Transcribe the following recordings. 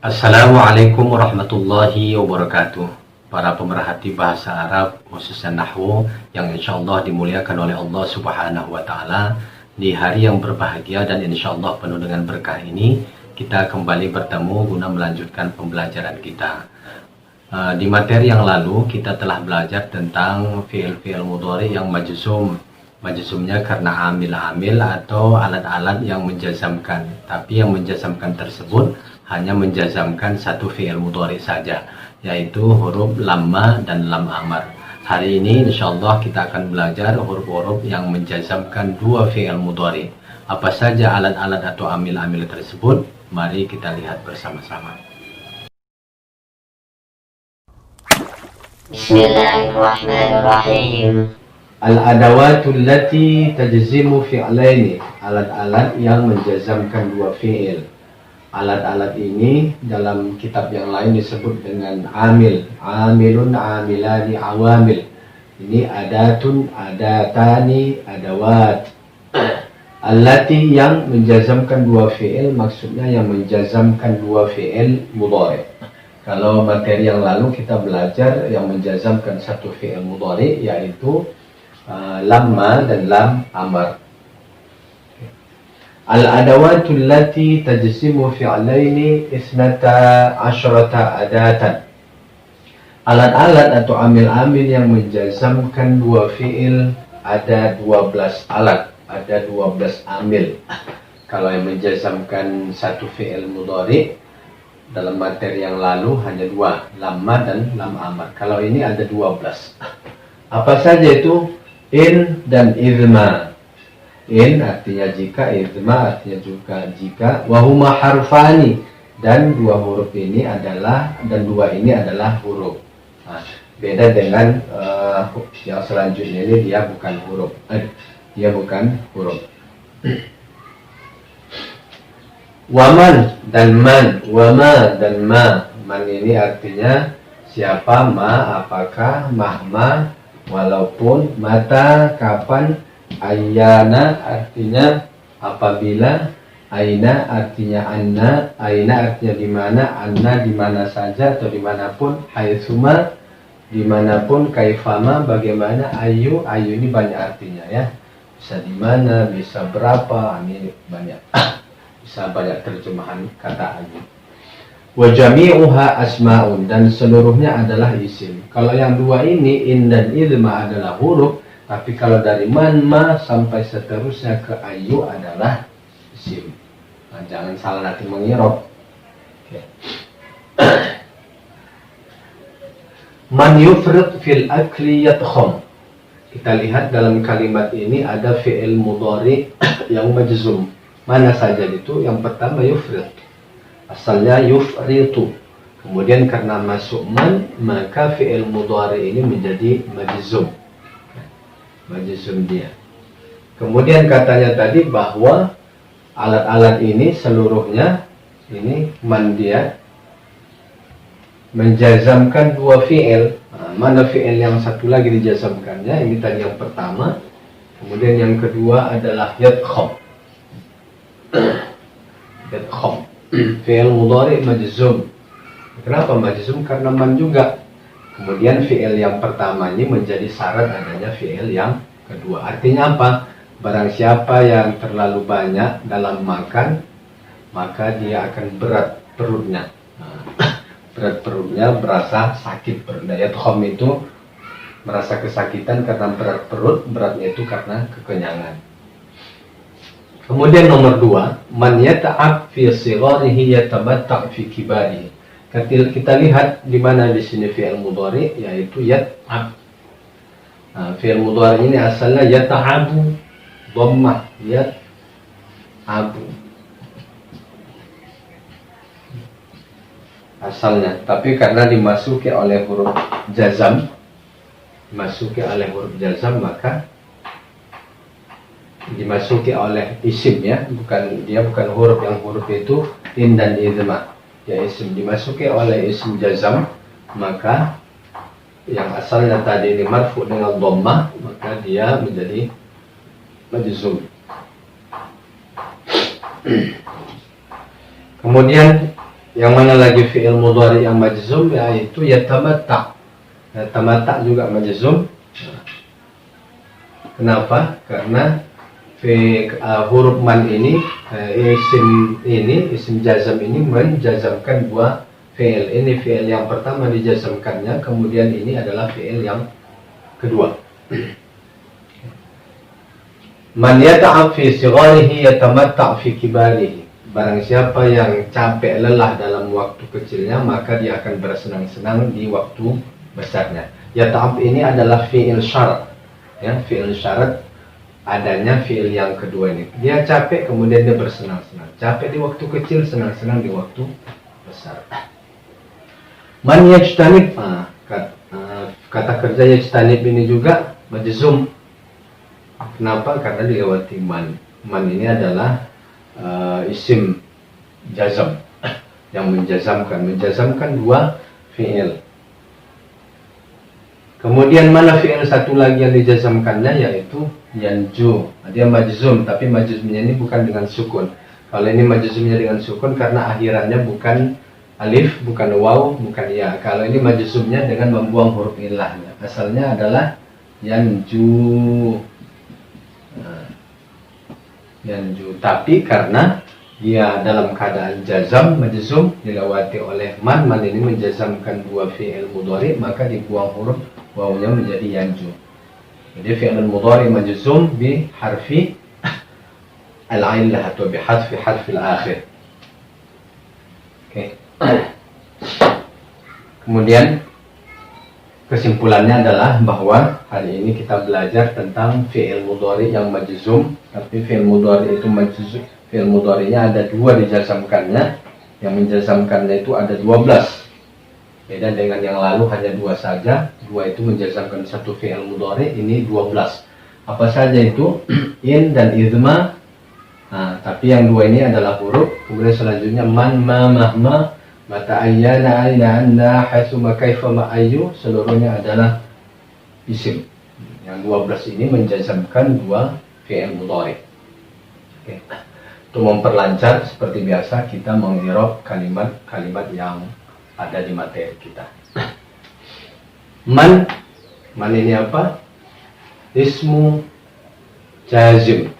Assalamualaikum warahmatullahi wabarakatuh. Para pemerhati bahasa Arab, khususnya Nahwu, yang insya Allah dimuliakan oleh Allah Subhanahu wa Ta'ala, di hari yang berbahagia dan insya Allah penuh dengan berkah ini, kita kembali bertemu guna melanjutkan pembelajaran kita. Di materi yang lalu, kita telah belajar tentang fi'il-fi'il mudhari yang majzum. Majzumnya karena amil-amil atau alat-alat yang menjazamkan. Tapi yang menjazamkan tersebut hanya menjazamkan satu fi'il mudhari saja, yaitu huruf lamma dan lam amar. Hari ini insyaallah kita akan belajar huruf-huruf yang menjazamkan dua fi'il mudhari. Apa saja alat-alat atau amil-amil tersebut? Mari kita lihat bersama-sama. Bismillahirrahmanirrahim. Al-adawatul lati tajzimu fi'laini, alat-alat yang menjazamkan dua fi'il. Alat-alat ini dalam kitab yang lain disebut dengan amil, amilun, amilani, awamil. Ini adatun, adatani, adawat. Allati yang menjazamkan dua fi'il, maksudnya yang menjazamkan dua fi'il mudhari. Kalau materi yang lalu kita belajar yang menjazamkan satu fi'il mudhari, yaitu lamma dan lam amar. Al-adawatul lati tajzimu fi'laini isnata asyrata adatan. Alat-alat atau amil-amil yang menjazamkan dua fi'il ada 12 alat, ada 12 amil. Kalau yang menjazamkan satu fi'il mudhari dalam materi yang lalu hanya dua, lamma dan lam amar. Kalau ini ada 12. Apa saja itu? In dan idhma. In artinya jika, idhma artinya juga jika. Wahuma harfani, dan dua huruf ini adalah, dan dua ini adalah huruf. Nah, beda dengan yang selanjutnya ini, dia bukan huruf. Dia bukan huruf. Waman dan man, wama dan ma. Man ini artinya siapa, ma apakah, mahma walaupun, mata kapan, ayyana artinya apabila, aina artinya anna, aina artinya di mana, anna di mana saja atau dimanapun, haitsuma dimanapun, kaifama bagaimana, ayu, ayu ini banyak artinya ya, bisa di mana, bisa berapa, ini banyak, bisa banyak terjemahan kata ayu. Wa jami'uha asma'un, dan seluruhnya adalah isim. Kalau yang dua ini, in dan idhma adalah huruf, tapi kalau dari man, ma sampai seterusnya ke ayu adalah isim. Nah, jangan salah nanti mengirob. Okay. Man yufrid fil akli yadkhum. Kita lihat dalam kalimat ini ada fi'il mudhari yang majzum. Mana saja itu? Yang pertama yufrid. Asalnya yufritu. Kemudian karena masuk man, maka fi'il mudhari ini menjadi majzum. Majzum dia. Kemudian katanya tadi bahwa alat-alat ini seluruhnya ini man dia menjazamkan dua fi'il. Nah, mana fi'il yang satu lagi dijazamkannya? Ini tadi yang pertama. Kemudian yang kedua adalah yadkhum. Yadkhum. Fi'il mudhari majzum. Kenapa majzum? Karena man juga. Kemudian fi'il yang pertama ini menjadi syarat adanya fi'il yang kedua. Artinya apa? Barang siapa yang terlalu banyak dalam makan, maka dia akan berat perutnya. Berat perutnya, berasa sakit perutnya. Yadkhum itu merasa kesakitan karena berat perut, beratnya itu karena kekenyangan. Kemudian nomor dua, man yata'ab fi sigharihi yatamatta' fi kibarihi. Kita lihat di mana di sini fi'il mudhari, yaitu yat'ab. Nah, fi'il mudhari ini asalnya yata'abu, dhammah, yat'abu. Asalnya, tapi karena dimasuki oleh huruf jazam, maka dimasuki oleh isim ya, bukan huruf, yang huruf itu in dan idhma ya, isim dimasuki oleh isim jazam, maka yang asalnya tadi ini marfu dengan dhammah, maka dia menjadi majzum. Kemudian Yang mana lagi fi'il mudhari yang majzum, yaitu yatamatta. Yatamatta juga majzum. Kenapa? Karena huruf man ini, isim jazam ini menjazamkan dua fi'il. Ini fi'il yang pertama dijazamkannya, kemudian ini adalah fi'il yang kedua. Man yata'ab fi sigharihi yatamatta' fi kibarihi. Barang siapa yang capek lelah dalam waktu kecilnya, maka dia akan bersenang-senang di waktu besarnya. Yata'ab ini adalah fi'il syarat. Ya, fi'il syarat adanya fi'il yang kedua ini. Dia capek kemudian dia bersenang-senang. Capek di waktu kecil, senang-senang di waktu besar. Man yajtanib, kata kerja yajtanib ini juga majzum. Kenapa? Karena dilewati man. Man ini adalah isim jazam yang menjazamkan dua fi'il. Kemudian mana fi'il satu lagi yang dijazamkannya, yaitu yanju. Dia majzum, tapi majzumnya ini bukan dengan sukun. Kalau ini majzumnya dengan sukun karena akhirannya bukan alif, bukan waw, bukan ya. Kalau ini majzumnya dengan membuang huruf ilahnya. Asalnya adalah yanju. Yanju, tapi karena dia dalam keadaan jazam majzum dilewati oleh man ini menjazamkan dua fi'il mudhari, maka dibuang huruf wawnya menjadi yanju. Jadi fi'il mudhari majzum bi harfi al-illah atau bi hadfi harfi al-akhir. Oke. Kemudian kesimpulannya adalah bahwa hari ini kita belajar tentang fi'il mudhari yang majzum. Tapi fi'il mudhari itu majzum, fi'il mudharinya ada dua dijazamkannya. Yang menjazamkannya itu ada 12. Beda dengan yang lalu hanya dua saja. Dua itu menjazamkan satu fi'il mudhari, ini 12. Apa saja itu? In dan idma. Tapi yang dua ini adalah huruf. Kemudian selanjutnya man, ma, mahma, mata, ayyana, aina, anna, hasuma, kaifa, ma'ayu. Seluruhnya adalah isim. Yang 12 ini menjazamkan dua fi'il mudhari. Oke. Untuk memperlancar seperti biasa kita mengirob kalimat-kalimat yang ada di materi kita. Man ini apa? Ismu jazim.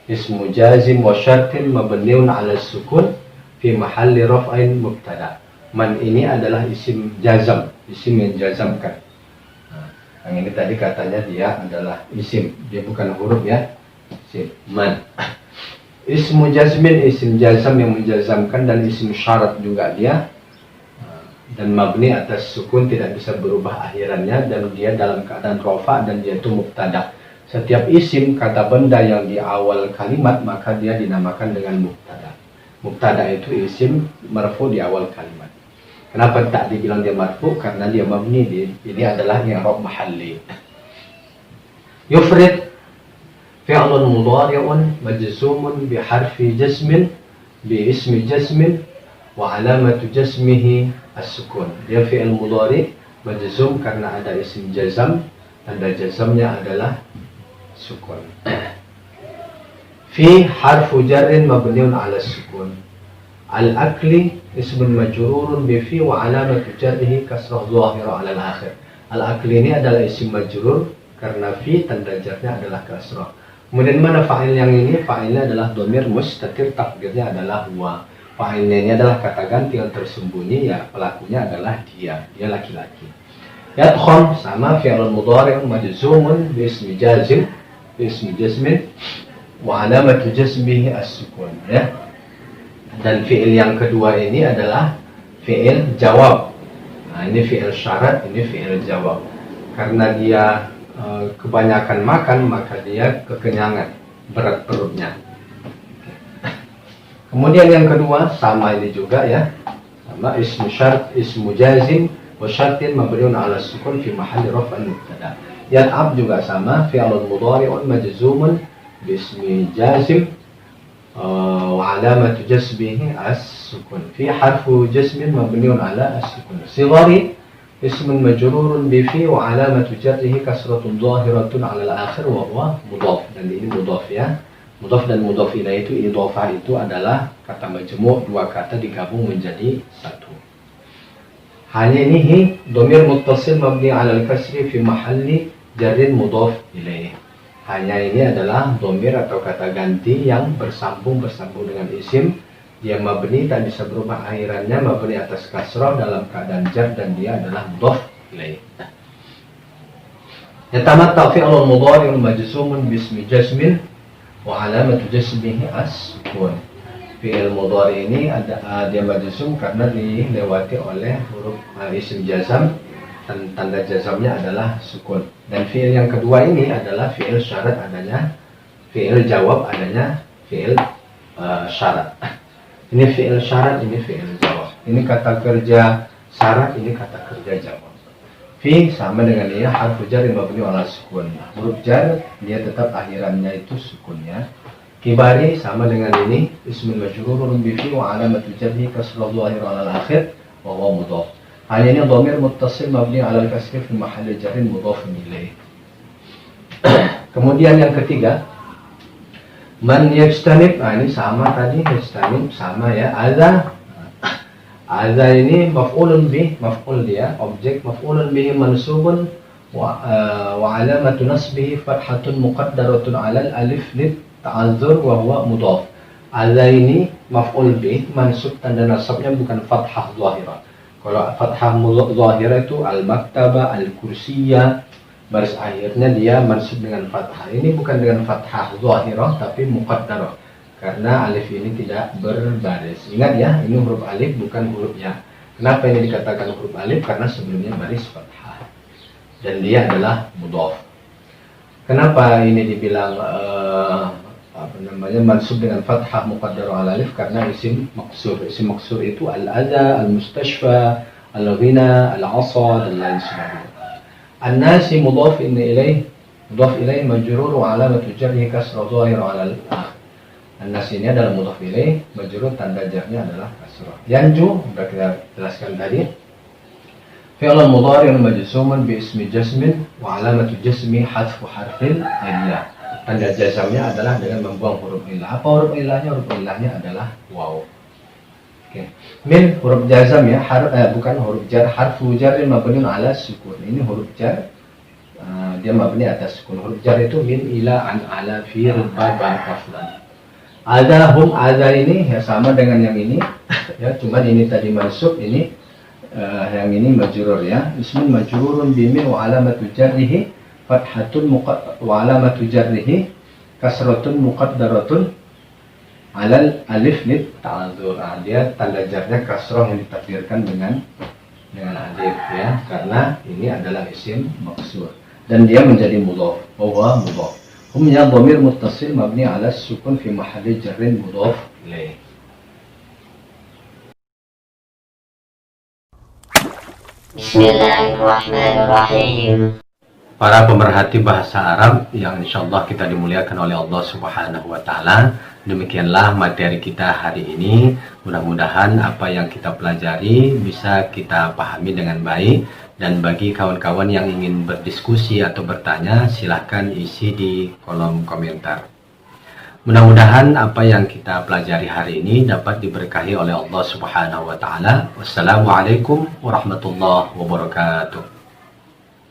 Ismu jazim wa syartin mabniun 'ala sukun fi mahalli raf'in mubtada. Man ini adalah isim jazam, isim yang jazamkan. Yang ini tadi katanya dia adalah isim, dia bukan huruf ya. Isim man. Ismu jazmin, isim jazam yang menjazamkan, dan isim syarat juga dia. Dan mabni atas sukun, tidak bisa berubah akhirannya, dan dia dalam keadaan rafa dan dia itu mubtada. Setiap isim kata benda yang di awal kalimat maka dia dinamakan dengan mubtada. Mubtada itu isim marfu di awal kalimat. Kenapa tak dibilang dia marfu? Karena dia mabni, ini adalah i'rab mahalli. Yufrid fi'lun mudhari'un majzumun bi harfi jazmin bi ismi jazmin wa alamatu jazmihi as-sukun. Dia fi'il mudhari majzum karena ada isim jazam, tanda jazamnya adalah sukun. Fi harfu jarrin mabniun 'ala sukun. Al-akli ismun majrurun bi fi wa alamatu jarrihi kasrah dhahira 'ala al-akhir. Al-akli ini adalah isim majrur karena fi, tanda jarnya adalah kasrah. Kemudian mana fa'il yang ini? Fa'ilnya adalah dhamir mustatir, takdirnya adalah huwa. Fa'ilnya ini adalah kata ganti yang tersembunyi, ya pelakunya adalah dia laki-laki. Yadkhul sama fi'il mudhari' majzumun bi ismi jazim, bi ismi jazmin wa alamatu jazmihi as-sukun, ya. Dan fi'il yang kedua ini adalah fi'il jawab. Nah, ini fi'il syarat, ini fi'il jawab. Karena dia kebanyakan makan, maka dia kekenyangan, berat perutnya. Kemudian yang kedua sama ini juga ya, sama ismu syart, ismu jazim wa syartin mabniun 'ala sukun fi mahalli raf'in mubtada. Yat'ab juga sama, fi'lun mudhari'un majzumun bi ismi jazim wa 'alamatu jazmihi as-sukun. Fi harfu jazmin mabniun 'ala as-sukun. Sighari ismun majrurun bi fi wa 'alamatu jarrihi kasratun dhahiratun 'ala al-akhir wa huwa mudhaf. Dan ini mudhaf ya. Mudhaf dan mudhaf ilaih itu idhofah itu adalah kata majmu', dua kata digabung menjadi satu. Hanya ini dhamir muttasil mabni 'ala al-kasri fi mahalli jarrin mudhaf ilaih. Hanya ini adalah dhamir atau kata ganti yang bersambung dengan isim. Dia mabni, tak bisa berubah akhirannya, mabni atas kasrah dalam keadaan jar dan dia adalah mudhaf ilaih. Yatamatta fi'lun mudhari'un majzumun bismi jazmin wa 'alamatu jazmihi as-sukun. Fi'il mudhari ini ada dia majzum karena dilewati oleh huruf isim jazam dan tanda jazamnya adalah sukun. Dan fi'il yang kedua ini adalah fi'il syarat adanya, fi'il jawab adanya fi'il syarat. Ini fi'il syarat, ini fi'il jawab. Ini kata kerja syarat, ini kata kerja jawab. Fi sama dengan dia harfu jar mabni 'ala sukun. Huruf jar dia tetap akhirannya itu sukunnya. Kibari sama dengan ini ismul majrurun bi fi wa 'alamatu jarhi kasrah dhahir 'ala al-akhir wa huwa mudhaf. Hal ini dhamir muttasil mabni 'ala al-kasri fi mahalli jarrin mudhaf ilaih. Kemudian yang ketiga, man yajtanib. Ini sama tadi, yajtanib sama ya. Adza ini maf'ulun bih, maf'ul dia, objek maf'ulun bihi mansubun wa 'alamatu nasbihi fathatun muqaddaratun 'ala al-alif lit ta'adzur wa huwa mudhaf. Adza ini maf'ul bih, mansub tanda nasabnya bukan fathah zahirah. Kalau fathah zahirah itu al-maktaba, al-kursiyah, baris akhirnya dia mansub dengan fathah. Ini bukan dengan fathah zahirah tapi muqaddarah. Karena alif ini tidak berbaris. Ingat ya, ini huruf alif bukan huruf ya. Kenapa ini dikatakan huruf alif? Karena sebelumnya baris fathah. Dan dia adalah mudhaf. Kenapa ini dibilang mansub dengan fathah muqaddarah al alif? Karena isim maksur. Isim maksur itu al-adha, al-mustashfa, al-ghina, al-asa dan lain sebagainya. An-nasi mudhaf ilaih, mudhaf ilaih majrur wa 'alamatu jarhi kasrah dhahir 'ala al-akhir. An-nas ini adalah mudhaf ilaih, majrur tanda jarnya adalah kasrah. Yanju sudah kita jelaskan tadi. Fi'lun mudhari'un majzumun bi ismi jazmin wa 'alamatu jazmi hadfu harfil illah. Tanda jazamnya adalah dengan membuang huruf illah. Apa huruf illahnya? Huruf illahnya adalah waw. Oke. Min huruf jazam ya, bukan huruf jar. Harfu jar mabniun 'ala sukun. Ini huruf jar, dia mabni atas sukun. Huruf jar itu min, ila, an, ala, fi, riba, ban, kaflan. Ada hum, ada ini ya sama dengan yang ini ya, cuman ini tadi mansub, ini yang ini majrur ya. Ismun majrurun bimin wa 'alamatu jarrihi fathatun wa 'alamatu jarrihi kasratun muqaddaratun 'alal alif lit ta'adzur. Dia tanda jarnya kasrah yang ditakdirkan dengan alif ya, karena ini adalah isim maksur dan dia menjadi mudhaf. Bahwa mudhaf hum ya dhamir muttasil mabni 'ala sukun fi mahalli jarrin mudhaf ilaih. Bismillahirrahmanirrahim. Para pemerhati bahasa Arab yang insyaallah kita dimuliakan oleh Allah Subhanahu wa Ta'ala, demikianlah materi kita hari ini. Mudah-mudahan apa yang kita pelajari bisa kita pahami dengan baik, dan bagi kawan-kawan yang ingin berdiskusi atau bertanya, silahkan isi di kolom komentar. Mudah-mudahan apa yang kita pelajari hari ini dapat diberkahi oleh Allah Subhanahu wa Ta'ala. Wassalamualaikum warahmatullahi wabarakatuh.